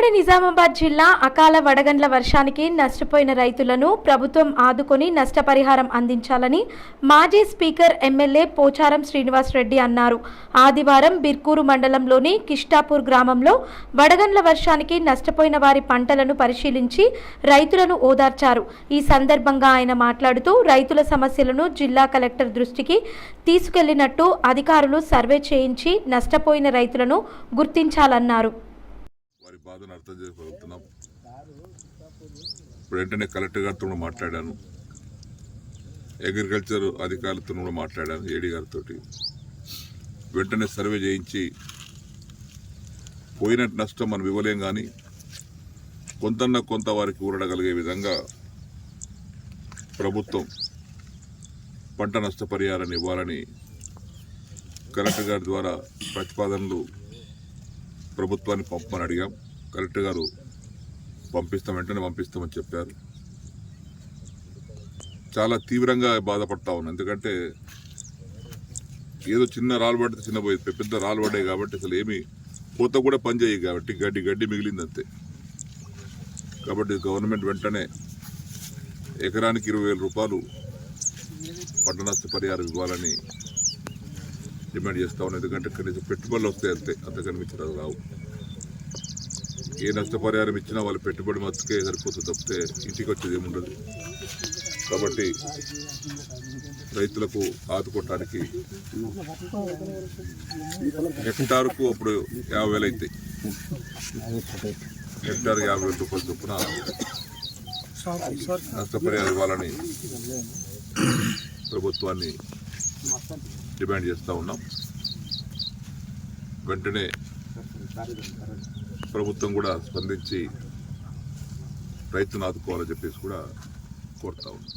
ఉమ్మడి నిజామాబాద్ జిల్లా అకాల వడగండ్ల వర్షానికి నష్టపోయిన రైతులను ప్రభుత్వం ఆదుకొని నష్టపరిహారం అందించాలని మాజీ స్పీకర్ ఎమ్మెల్యే పోచారం శ్రీనివాస్ రెడ్డి అన్నారు. ఆదివారం బిర్కూరు మండలంలోని కిష్టాపూర్ గ్రామంలో వడగండ్ల వర్షానికి నష్టపోయిన వారి పంటలను పరిశీలించి రైతులను ఓదార్చారు. ఈ సందర్భంగా ఆయన మాట్లాడుతూ రైతుల సమస్యలను జిల్లా కలెక్టర్ దృష్టికి తీసుకెళ్లినట్టు అధికారులు సర్వే చేయించి నష్టపోయిన రైతులను గుర్తించాలన్నారు. వారి బాధను అర్థం చేసుకోగలుగుతున్నాం. ఇప్పుడు వెంటనే కలెక్టర్ గారితో కూడా మాట్లాడాను, అగ్రికల్చర్ అధికారులతో కూడా మాట్లాడాను, ఏడీ గారితో. వెంటనే సర్వే చేయించి పోయిన నష్టం మనం ఇవ్వలేం, కానీ కొంత వారికి ఊరడగలిగే విధంగా ప్రభుత్వం పంట నష్టపరిహారాన్ని ఇవ్వాలని కలెక్టర్ గారి ద్వారా ప్రతిపాదనలు ప్రభుత్వాన్ని పంపమని అడిగాం. కలెక్టర్ గారు వెంటనే పంపిస్తామని చెప్పారు. చాలా తీవ్రంగా బాధపడతా ఉన్నాం, ఎందుకంటే ఏదో చిన్న రాళ్ళు పడితే చిన్న పోయింది, పెద్ద రాళ్ళు పడ్డాయి కాబట్టి అసలు ఏమి పూత కూడా పనిచేయదు, కాబట్టి గడ్డి మిగిలింది అంతే. కాబట్టి గవర్నమెంట్ వెంటనే ఎకరానికి 20,000 రూపాయలు పంట నష్ట పరిహారం ఇవ్వాలని డిమాండ్ చేస్తా ఉన్నాం. ఎందుకంటే కనీసం పెట్టుబడులు వస్తాయి అంతే, అంతకని మించిన రావు. ఏ నష్టపరిహారం ఇచ్చినా వాళ్ళ పెట్టుబడి మత్తుకే సరిపోతుంది తప్పితే ఇంటికి వచ్చేది ఏముండదు. కాబట్టి రైతులకు ఆదుకోవటానికి హెక్టార్కు అప్పుడు 50,000 అవుతాయి. హెక్టార్ 50,000 రూపాయల చొప్పున నష్టపరిహారం ఇవ్వాలని ప్రభుత్వాన్ని డిమాండ్ చేస్తూ ఉన్నాం. వెంటనే ప్రభుత్వం కూడా స్పందించి రైతును ఆదుకోవాలని చెప్పేసి కూడా కోరుతా ఉన్నాం.